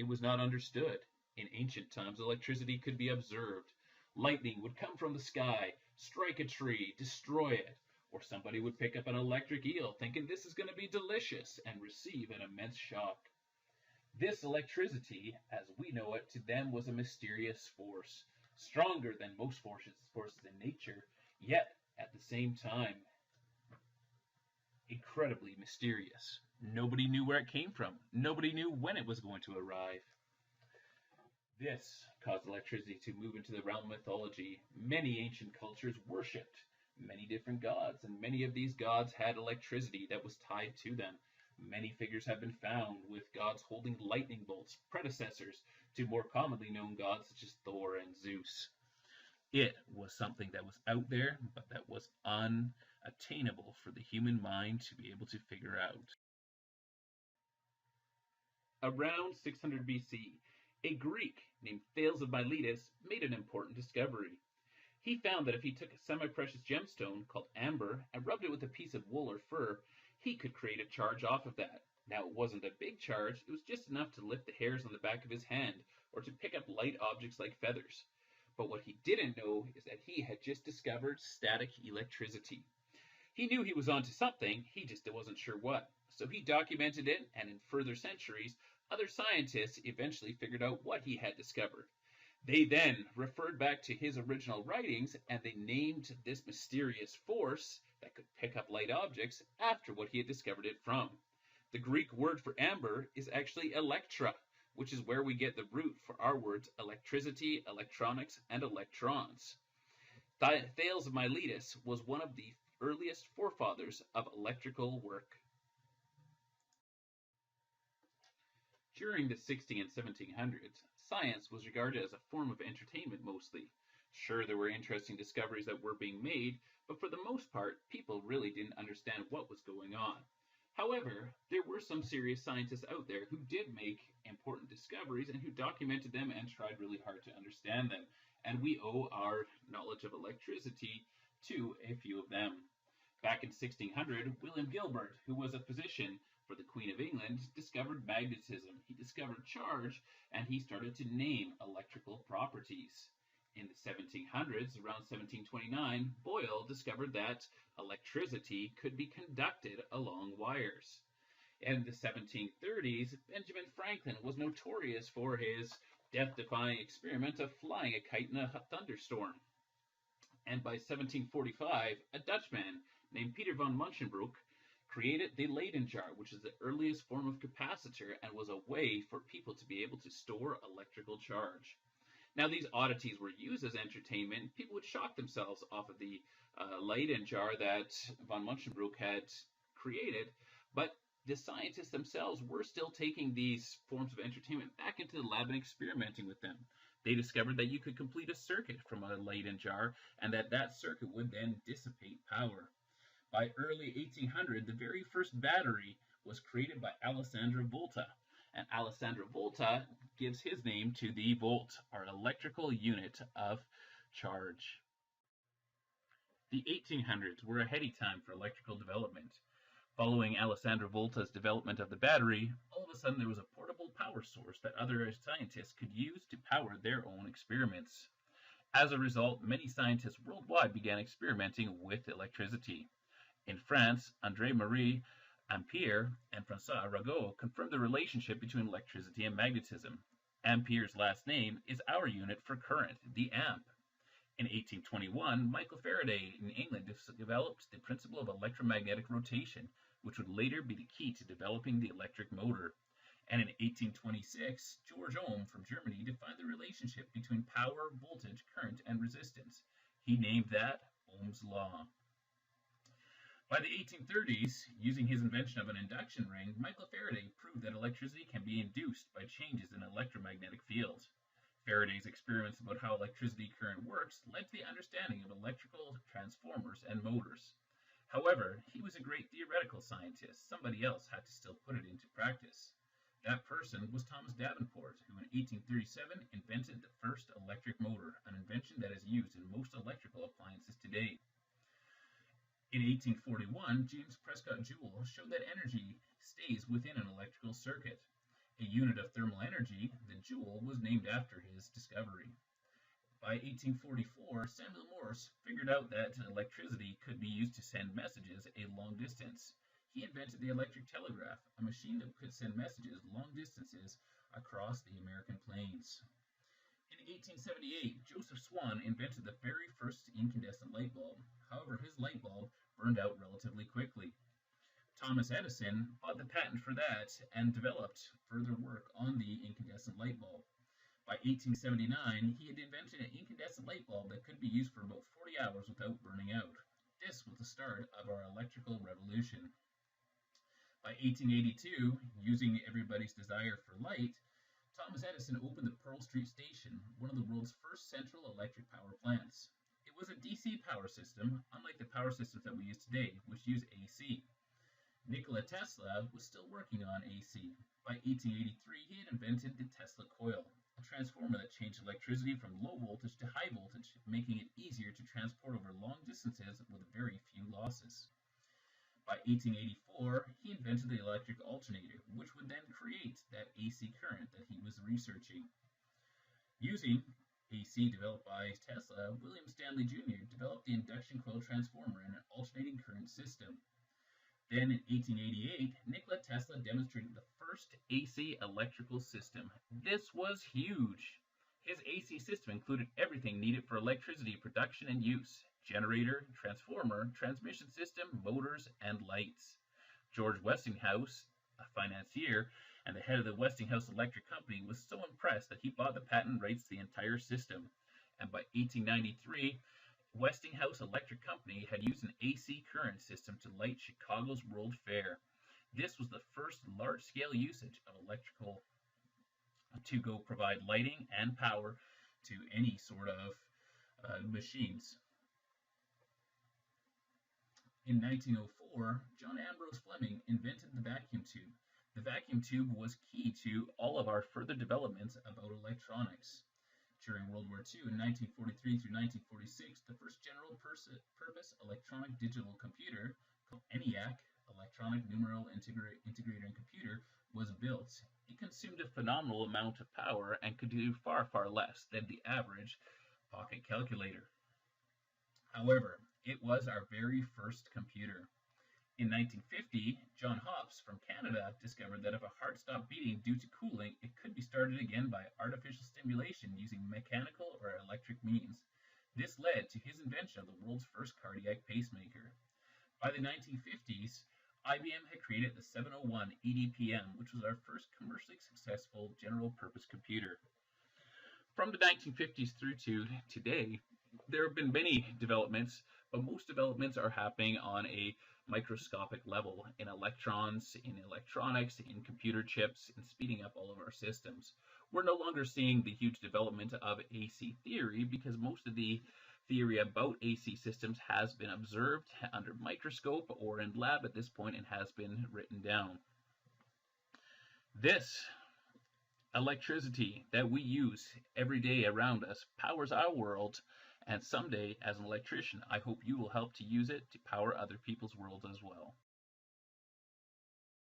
was not understood. In ancient times, electricity could be observed. Lightning would come from the sky, strike a tree, destroy it, or somebody would pick up an electric eel thinking this is going to be delicious and receive an immense shock. This electricity, as we know it, to them was a mysterious force, stronger than most forces in nature, yet at the same time incredibly mysterious. Nobody knew where it came from. Nobody knew when it was going to arrive. This caused electricity to move into the realm of mythology. Many ancient cultures worshipped many different gods, and many of these gods had electricity that was tied to them. Many figures have been found with gods holding lightning bolts, predecessors to more commonly known gods such as Thor and Zeus. It was something that was out there, but that was unattainable for the human mind to be able to figure out. Around 600 BC, a Greek named Thales of Miletus made an important discovery. He found that if he took a semi-precious gemstone called amber and rubbed it with a piece of wool or fur, he could create a charge off of that. Now, it wasn't a big charge, it was just enough to lift the hairs on the back of his hand or to pick up light objects like feathers. But what he didn't know is that he had just discovered static electricity. He knew he was onto something, he just wasn't sure what. So he documented it, and in further centuries, other scientists eventually figured out what he had discovered. They then referred back to his original writings, and they named this mysterious force that could pick up light objects after what he had discovered it from. The Greek word for amber is actually electra, which is where we get the root for our words electricity, electronics, and electrons. Thales of Miletus was one of the earliest forefathers of electrical work. During the 16 and 1700s, science was regarded as a form of entertainment mostly. Sure, there were interesting discoveries that were being made, but for the most part, people really didn't understand what was going on. However, there were some serious scientists out there who did make important discoveries and who documented them and tried really hard to understand them. And we owe our knowledge of electricity to a few of them. Back in 1600, William Gilbert, who was a physician for the Queen of England, discovered magnetism. He discovered charge, and he started to name electrical properties. In the 1700s, around 1729, Boyle discovered that electricity could be conducted along wires. In the 1730s, Benjamin Franklin was notorious for his death-defying experiment of flying a kite in a thunderstorm. And by 1745, a Dutchman named Peter von Munchenbroek created the Leyden jar, which is the earliest form of capacitor and was a way for people to be able to store electrical charge. Now, these oddities were used as entertainment. People would shock themselves off of the Leyden jar that von Munchenbroek had created, but the scientists themselves were still taking these forms of entertainment back into the lab and experimenting with them. They discovered that you could complete a circuit from a Leyden jar, and that circuit would then dissipate power. By early 1800, the very first battery was created by Alessandro Volta. And Alessandro Volta gives his name to the volt, our electrical unit of charge. The 1800s were a heady time for electrical development. Following Alessandro Volta's development of the battery, all of a sudden there was a portable power source that other scientists could use to power their own experiments. As a result, many scientists worldwide began experimenting with electricity. In France, André-Marie Ampère and François Arago confirmed the relationship between electricity and magnetism. Ampere's last name is our unit for current, the amp. In 1821, Michael Faraday in England developed the principle of electromagnetic rotation, which would later be the key to developing the electric motor. And in 1826, George Ohm from Germany defined the relationship between power, voltage, current, and resistance. He named that Ohm's law. By the 1830s, using his invention of an induction ring, Michael Faraday proved that electricity can be induced by changes in electromagnetic fields. Faraday's experiments about how electricity current works led to the understanding of electrical transformers and motors. However, he was a great theoretical scientist. Somebody else had to still put it into practice. That person was Thomas Davenport, who in 1837 invented the first electric motor, an invention that is used in most electrical appliances today. In 1841, James Prescott Joule showed that energy stays within an electrical circuit. A unit of thermal energy, the joule, was named after his discovery. By 1844, Samuel Morse figured out that electricity could be used to send messages a long distance. He invented the electric telegraph, a machine that could send messages long distances across the American plains. In 1878, Joseph Swan invented the very first incandescent light bulb. However, his light bulb burned out relatively quickly. Thomas Edison bought the patent for that and developed further work on the incandescent light bulb. By 1879, he had invented an incandescent light bulb that could be used for about 40 hours without burning out. This was the start of our electrical revolution. By 1882, using everybody's desire for light, Thomas Edison opened the Pearl Street Station, one of the world's first central electric power plants. It was a DC power system, unlike the power systems that we use today, which use AC. Nikola Tesla was still working on AC. By 1883, he had invented the Tesla coil, a transformer that changed electricity from low voltage to high voltage, making it easier to transport over long distances with very few losses. By 1884, he invented the electric alternator, which would then create that AC current that he was researching. Using AC developed by Tesla, William Stanley Jr. developed the induction coil transformer and an alternating current system. Then in 1888, Nikola Tesla demonstrated the first AC electrical system. This was huge. His AC system included everything needed for electricity production and use: generator, transformer, transmission system, motors, and lights. George Westinghouse, a financier and the head of the Westinghouse Electric Company, was so impressed that he bought the patent rights to the entire system. And by 1893, Westinghouse Electric Company had used an AC current system to light Chicago's World Fair. This was the first large-scale usage of electrical to go provide lighting and power to any sort of machines. In 1904, John Ambrose Fleming invented the vacuum tube. The vacuum tube was key to all of our further developments about electronics. During World War II, in 1943 through 1946, the first general-purpose electronic digital computer, called ENIAC, Electronic Numeral Integrator and Computer, was built. It consumed a phenomenal amount of power and could do far, far less than the average pocket calculator. However, it was our very first computer. In 1950, John Hopps from Canada discovered that if a heart stopped beating due to cooling, it could be started again by artificial stimulation using mechanical or electric means. This led to his invention of the world's first cardiac pacemaker. By the 1950s, IBM had created the 701 EDPM, which was our first commercially successful general-purpose computer. From the 1950s through to today, there have been many developments, but most developments are happening on a microscopic level in electrons, in electronics, in computer chips, and speeding up all of our systems. We're no longer seeing the huge development of AC theory because most of the theory about AC systems has been observed under microscope or in lab at this point and has been written down. This electricity that we use every day around us powers our world, and someday, as an electrician, I hope you will help to use it to power other people's worlds as well.